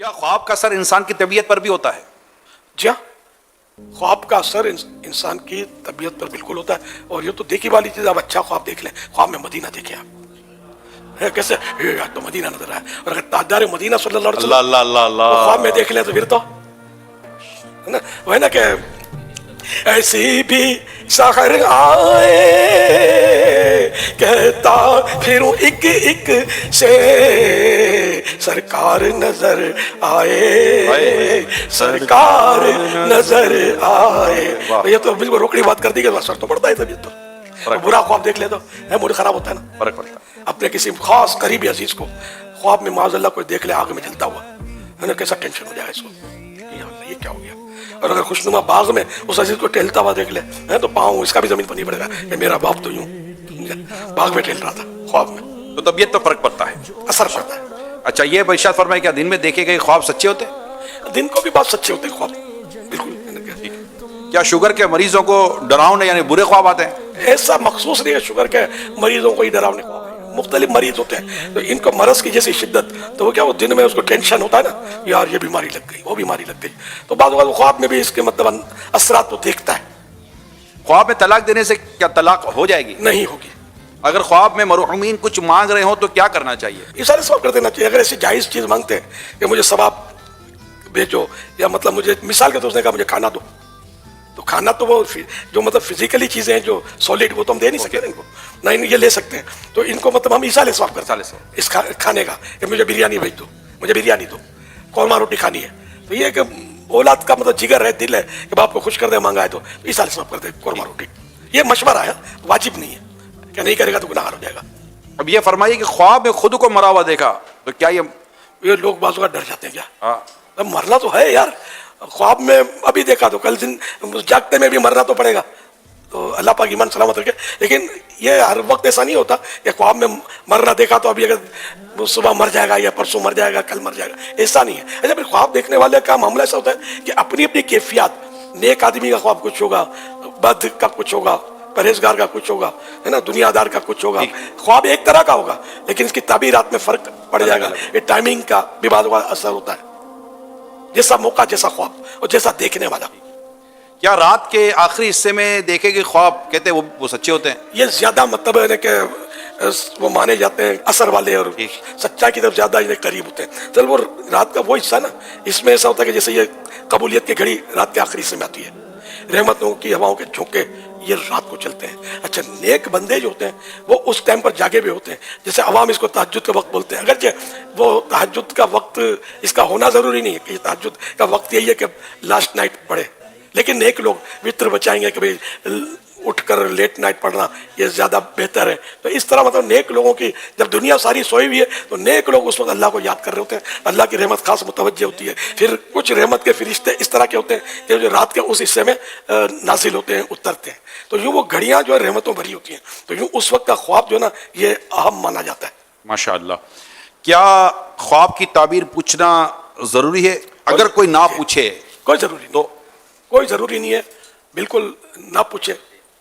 کیا خواب کا اثر انسان کی طبیعت پر بھی ہوتا ہے؟ جی ہاں، خواب کا اثر انسان کی طبیعت پر بالکل ہوتا ہے. اور یہ تو دیکھی والی چیز، آپ اچھا خواب دیکھ لیں. خواب میں مدینہ دیکھیں آپ، کیسے تو مدینہ نظر آیا. اور اگر تاجدار مدینہ صلی اللہ علیہ وسلم اللہ خواب میں دیکھ لیں تو پھر تو وہ ہے نا کہ ایسی بھی سحر آئے کہتا پھروں ایک ایک سے سرکار نظر آئے، سرکار نظر آئے. یہ تو بالکل روکڑی بات کر دی کہ اثر تو پڑتا ہے طبیعت پر. برا خواب دیکھ لے تو موڈ خراب ہوتا ہے نا. فرق پڑتا ہے. اپنے کسی خاص قریبی عزیز کو خواب میں معاذ اللہ کوئی دیکھ لے آگ میں جلتا ہوا ہے نا، کیسا ٹینشن ہو جائے اس کو، یہ کیا ہو گیا. اور اگر خوشنما باغ میں اس عزیز کو ٹہلتا ہوا دیکھ لے تو پاؤں اس کا بھی زمین پر نہیں پڑے گا کہ میرا باپ تو یوں باغ میں ٹہل رہا تھا خواب میں. تو طبیعت تو فرق پڑتا ہے، اثر پڑتا ہے. اچھا یہ ارشاد فرمائے کیا دن میں دیکھے گئے خواب سچے ہوتے ہیں؟ دن کو بھی بات سچے ہوتے ہیں خواب، بالکل. کیا شوگر کے مریضوں کو ڈراؤنے یعنی برے خواب آتے ہیں؟ ایسا مخصوص نہیں ہے شوگر کے مریضوں کو ہی ڈراؤنے خواب. مختلف مریض ہوتے ہیں تو ان کو مرض کی جیسی شدت، تو وہ کیا وہ دن میں اس کو ٹینشن ہوتا ہے نا، یار یہ بیماری لگ گئی، وہ بیماری لگ گئی، تو بعض اوقات خواب میں بھی اس کے مطلب اثرات تو دیکھتا ہے. خواب میں طلاق دینے سے کیا طلاق ہو جائے گی؟ نہیں ہوگی. اگر خواب میں مرحومین کچھ مانگ رہے ہوں تو کیا کرنا چاہیے؟ یہ سارے ثواب کر دینا چاہیے. اگر ایسی جائز چیز مانگتے ہیں کہ مجھے ثواب بھیجو، یا مطلب مجھے مثال کے طور سے کہا مجھے کھانا دو، تو کھانا تو وہ جو مطلب فزیکلی چیزیں ہیں جو سالڈ، وہ تو ہم دے نہیں سکتے ان کو، نہ یہ لے سکتے ہیں. تو ان کو مطلب ہم ایسا ثواب کرتے ہیں اس کھانے کا کہ مجھے بریانی بھیج دو، مجھے بریانی دو، قورمہ روٹی کھانی ہے. تو یہ کہ اولاد کا مطلب جگر ہے، دل ہے کہ باپ کو خوش کر دے، مانگا ہے تو ایسا ثواب کرتے ہیں قورمہ روٹی. یہ مشورہ ہے، واجب نہیں ہے کہ نہیں کرے گا تو گناہ ہو جائے گا. اب یہ فرمائیے کہ خواب میں خود کو مرا ہوا دیکھا تو کیا یہ لوگ بعض اوقات ڈر جاتے ہیں. کیا اب مرنا تو ہے یار، خواب میں ابھی دیکھا تو کل دن جاگتے میں بھی مرنا تو پڑے گا. تو اللہ پاک ایمان سلامت رکھے. لیکن یہ ہر وقت ایسا نہیں ہوتا کہ خواب میں مرنا دیکھا تو ابھی اگر صبح مر جائے گا یا پرسوں مر جائے گا، کل مر جائے گا، ایسا نہیں ہے. اچھا پھر خواب دیکھنے والے کا معاملہ ایسا ہوتا ہے کہ اپنی اپنی کیفیات، نیک آدمی کا خواب کچھ ہوگا، بد کا کچھ ہوگا، پرہیزگار کا کچھ ہوگا، ہے نا، دنیا دار کا کچھ ہوگا. خواب ایک طرح کا ہوگا لیکن اس کی تعبیرات میں فرق پڑ جائے گا. یہ ٹائمنگ کا بھی بعض اوقات اثر ہوتا ہے، جیسا موقع، جیسا خواب اور جیسا دیکھنے والا. کیا رات کے آخری حصے میں دیکھے گئے خواب کہتے ہیں وہ سچے ہوتے ہیں؟ یہ زیادہ مطلب ہے کہ وہ مانے جاتے ہیں اثر والے اور سچائی کی طرف زیادہ قریب ہوتے ہیں. چل وہ رات کا وہ حصہ نا، اس میں ایسا ہوتا ہے کہ جیسے یہ قبولیت کی گھڑی رات کے آخری حصے میں آتی ہے، رحمتوں کی ہواؤں کے جھونکے یہ رات کو چلتے ہیں. اچھا نیک بندے جو ہوتے ہیں وہ اس ٹائم پر جاگے ہوئے ہوتے ہیں. جیسے عوام اس کو تہجد کا وقت بولتے ہیں، اگرچہ وہ تہجد کا وقت اس کا ہونا ضروری نہیں ہے کہ یہ تہجد کا وقت یہی ہے کہ لاسٹ نائٹ پڑھے، لیکن نیک لوگ وطر بچائیں گے کہ بھئی اٹھ کر لیٹ نائٹ پڑھنا یہ زیادہ بہتر ہے. تو اس طرح مطلب نیک لوگوں کی جب دنیا ساری سوئی ہوئی ہے تو نیک لوگ اس وقت اللہ کو یاد کر رہے ہوتے ہیں، اللہ کی رحمت خاص متوجہ ہوتی ہے. پھر کچھ رحمت کے فرشتے اس طرح کے ہوتے ہیں کہ جو رات کے اس حصے میں نازل ہوتے ہیں، اترتے ہیں. تو یوں وہ گھڑیاں جو ہے رحمتوں بھری ہوتی ہیں. تو یوں اس وقت کا خواب جو ہے نا یہ اہم مانا جاتا ہے. ماشاءاللہ. کیا خواب کی تعبیر پوچھنا ضروری ہے؟ اگر کوئی نہ پوچھے کوئی ضروری نہیں، تو کوئی ضروری نہیں ہے، بالکل نہ پوچھے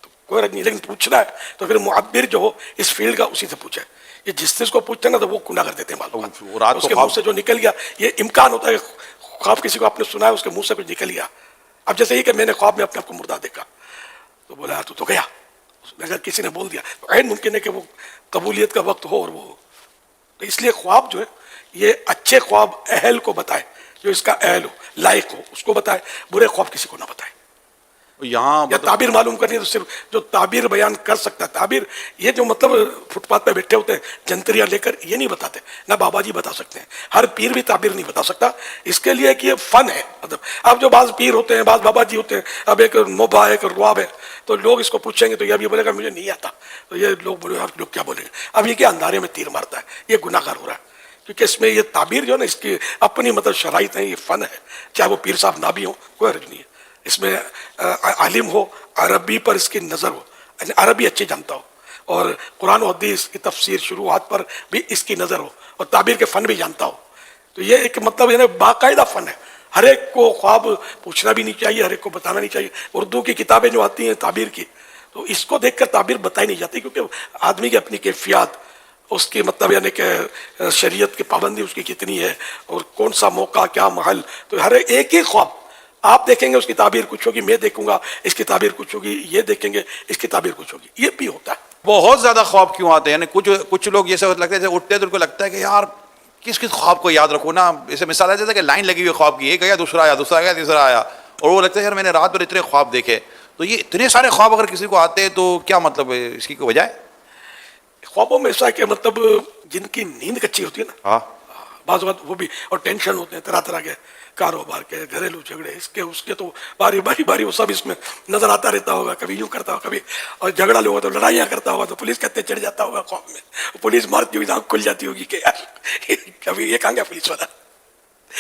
تو کوئی رد نہیں. لیکن پوچھنا ہے تو پھر معبر جو ہو اس فیلڈ کا اسی سے پوچھے. یہ جس چیز کو پوچھتے ہیں نا تو وہ گناہ کر دیتے ہیں معلومات. اس کے منہ سے جو نکل گیا، یہ امکان ہوتا ہے کہ خواب کسی کو آپ نے سنا ہے اس کے منہ سے کچھ نکل گیا. اب جیسے یہ کہ میں نے خواب میں اپنے آپ کو مردہ دیکھا تو بولا تو گیا، اگر کسی نے بول دیا تو عین ممکن ہے کہ وہ قبولیت کا وقت ہو اور وہ ہو. تو اس لیے خواب جو ہے یہ اچھے خواب اہل کو بتائے، جو اس کا اہل ہو، لائق ہو، اس کو بتائے. برے خواب کسی کو نہ بتائے. یہاں یا تعبیر معلوم کرنی ہے تو صرف جو تعبیر بیان کر سکتا ہے. تعبیر یہ جو مطلب فٹ پاتھ پہ بیٹھے ہوتے ہیں جنتریاں لے کر، یہ نہیں بتاتے. نہ بابا جی بتا سکتے ہیں، ہر پیر بھی تعبیر نہیں بتا سکتا. اس کے لیے کہ یہ فن ہے. مطلب اب جو بعض پیر ہوتے ہیں، بعض بابا جی ہوتے ہیں، اب ایک نوبہ ہے، ایک رواب ہے، تو لوگ اس کو پوچھیں گے تو یہ بھی بولے گا مجھے نہیں آتا. تو یہ لوگ بولے آپ لوگ کیا بولیں گے. اب یہ کہ اندھارے میں تیر مارتا ہے، یہ گناہ گار ہو رہا ہے. کیونکہ اس میں یہ تعبیر جو ہے نا اس کی اپنی مطلب شرائط ہیں، یہ فن ہے. چاہے وہ پیر صاحب نہ بھی ہوں کوئی حرج نہیں ہے. اس میں عالم ہو، عربی پر اس کی نظر ہو، عربی اچھی جانتا ہو، اور قرآن و حدیث کی تفسیر شروحات پر بھی اس کی نظر ہو، اور تعبیر کے فن بھی جانتا ہو. تو یہ ایک مطلب یعنی باقاعدہ فن ہے. ہر ایک کو خواب پوچھنا بھی نہیں چاہیے، ہر ایک کو بتانا نہیں چاہیے. اردو کی کتابیں جو آتی ہیں تعبیر کی، تو اس کو دیکھ کر تعبیر بتائی نہیں جاتی، کیونکہ آدمی کی اپنی کیفیات اس کی مطلب یعنی کہ شریعت کی پابندی اس کی کتنی ہے اور کون سا موقع کیا محل. تو ہر ایک ہی خواب آپ دیکھیں گے اس کی تعبیر کچھ ہوگی, میں دیکھوں گا اس کی تعبیر کچھ ہوگی, یہ دیکھیں گے اس کی تعبیر کچھ ہوگی. یہ بھی ہوتا ہے. بہت زیادہ خواب کیوں آتے ہیں؟ یعنی کچھ لوگ جیسے لگتا ہے جیسے اٹھتے ہیں تو ان کو لگتا ہے کہ یار کس خواب کو یاد رکھو نا. جیسے مثال ہے جیسے کہ لائن لگی ہوئی خواب کی, ایک گیا دوسرا آیا, دوسرا گیا تیسرا آیا, اور وہ لگتا ہے یار میں نے رات بھر اتنے خواب دیکھے. تو یہ اتنے سارے خواب اگر کسی کو آتے ہیں تو کیا مطلب ہے, اس کی کوئی وجہ ہے؟ خوابوں میں ایسا ہے کہ مطلب جن کی نیند کچی ہوتی ہے نا, ہاں بعض اوقات وہ بھی, اور ٹینشن ہوتے ہیں طرح طرح کے, کاروبار کے, گھریلو جھگڑے, اس کے تو باری وہ سب اس میں نظر آتا رہتا ہوگا. کبھی یوں کرتا ہوگا, کبھی اور جھگڑا ہوگا تو لڑائیاں کرتا ہوگا, تو پولیس کہتے چڑھ جاتا ہوگا خواب میں, پولیس مارتی ہوئی آنکھ کھل جاتی ہوگی کہ یار کبھی یہ کہاں گیا پولیس والا.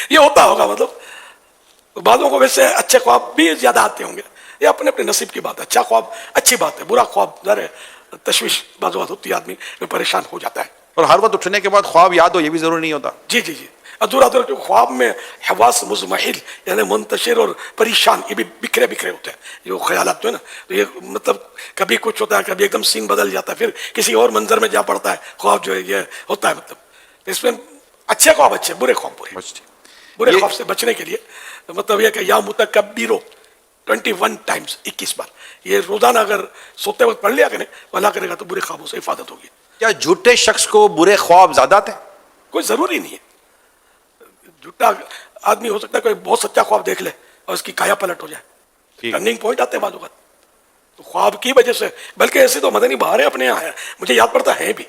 یہ ہوتا ہوگا. مطلب بعضوں کو ویسے اچھے خواب بھی زیادہ آتے ہوں گے, یہ اپنے اپنے نصیب کی بات ہے. اچھا خواب اچھی بات ہے, برا خواب ذرا تشویش بعض اوقات ہوتی ہے, آدمی میں پریشان ہو جاتا ہے. اور ہر وقت اٹھنے کے بعد خواب یاد ہو یہ بھی ضروری نہیں ہوتا. جی جی جی, ادھورا خواب میں حواس مزمحل یعنی منتشر اور پریشان, یہ بھی بکھرے ہوتے ہیں جو خیالات جو ہے نا. تو یہ مطلب کبھی کچھ ہوتا ہے, کبھی ایک دم سین بدل جاتا ہے, پھر کسی اور منظر میں جا پڑتا ہے خواب جو ہے. یہ ہوتا ہے. مطلب اس میں اچھے خواب اچھے, برے خواب برے. برے خواب سے بچنے کے لیے مطلب یہ کہ یا متکبرو 21 ٹائمز 21 بار یہ روزانہ اگر سوتے وقت پڑھ لیا کریں تو اللہ کرے گا تو برے خوابوں سے حفاظت ہوگی. کیا جھوٹے شخص کو برے خواب زیادہ آتے ہیں؟ کوئی ضروری نہیں ہے. جھوٹا آدمی ہو سکتا ہے کوئی بہت سچا خواب دیکھ لے اور اس کی کایا پلٹ ہو جائے. ٹرننگ پوائنٹ آتے ہیں بعض اوقات تو خواب کی وجہ سے. بلکہ ایسے تو مدنی بہاریں اپنے یہاں ہیں, مجھے یاد پڑتا ہے بھی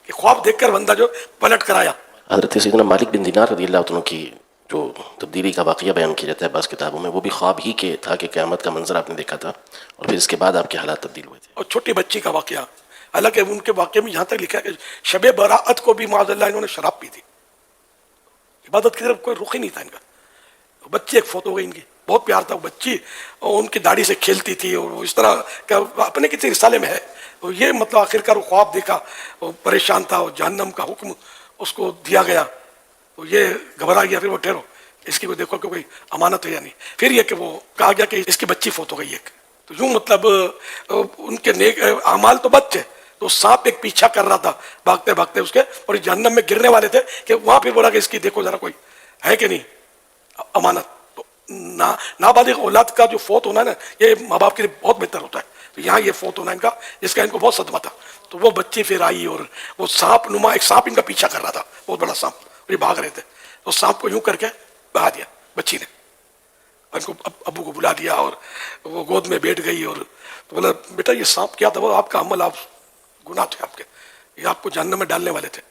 کہ خواب دیکھ کر بندہ جو پلٹ کر آیا. حضرت سیدنا مالک بن دینار رضی اللہ عنہ کی جو تبدیلی کا واقعہ بیان کیا جاتا ہے بعض کتابوں میں, وہ بھی خواب ہی کے تھا کہ قیامت کا منظر آپ نے دیکھا تھا اور پھر اس کے بعد آپ کے حالات تبدیل ہوئے تھے. اور چھوٹی بچی کا واقعہ, حالانکہ ان کے واقعے میں یہاں تک لکھا ہے کہ شب براءت کو بھی معاذ اللہ انہوں نے شراب پی تھی. عبادت کی طرف کوئی رخ ہی نہیں تھا ان کا. بچی ایک فوت ہو گئی ان کی, بہت پیار تھا وہ بچی, اور ان کی داڑھی سے کھیلتی تھی, اور اس طرح کا اپنے کسی رسالے میں ہے. تو یہ مطلب آخر کار وہ خواب دیکھا, وہ پریشان تھا, اور جہنم کا حکم اس کو دیا گیا. تو یہ گھبرا گیا, پھر وہ ٹھہرو اس کی کوئی دیکھو کہ کوئی امانت ہے یا نہیں. پھر یہ کہ وہ کہا گیا کہ اس کی بچی فوت ہو گئی ایک. تو یوں مطلب ان کے نیک اعمال تو بد تھے, تو سانپ ایک پیچھا کر رہا تھا بھاگتے بھاگتے اس کے, اور جہنم میں گرنے والے تھے کہ وہاں پھر بولا کہ اس کی دیکھو ذرا کوئی ہے کہ نہیں امانت. تو نابالغ اولاد کا جو فوت ہونا ہے نا, یہ ماں باپ کے لیے بہت بہتر ہوتا ہے. تو یہاں یہ فوت ہونا ان کا, جس کا ان کو بہت صدمہ تھا. تو وہ بچی پھر آئی, اور وہ سانپ نما ایک سانپ ان کا پیچھا کر رہا تھا, بہت بڑا سانپ, اور یہ بھاگ رہے تھے. تو سانپ کو یوں کر کے بہا دیا بچی نے, ان کو ابو کو بلا دیا, اور وہ گود میں بیٹھ گئی. اور بولا بیٹا یہ سانپ کیا تھا؟ وہ آپ کا عمل, آپ گناہ تھے آپ کے, یہ آپ کو جہنم میں ڈالنے والے تھے.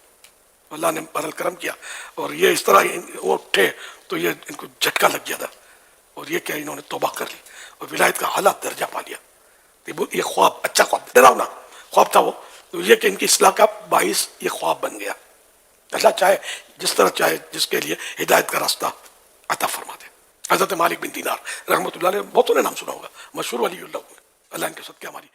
اللہ نے بہرحال کرم کیا, اور یہ اس طرح وہ اٹھے تو یہ ان کو جھٹکا لگ گیا تھا, اور یہ کہ انہوں نے توبہ کر لی اور ولایت کا اعلیٰ درجہ پا لیا. یہ خواب اچھا خواب, ڈراؤنا خواب تھا وہ. تو یہ کہ ان کی اصلاح کا باعث یہ خواب بن گیا. اللہ چاہے جس طرح چاہے جس کے لیے ہدایت کا راستہ عطا فرما دے. حضرت مالک بن دینار رحمۃ اللہ علیہ, بہتوں نے نام سنا ہوگا, مشہور ولی اللہ, اللہ ان کے صدقے ہماری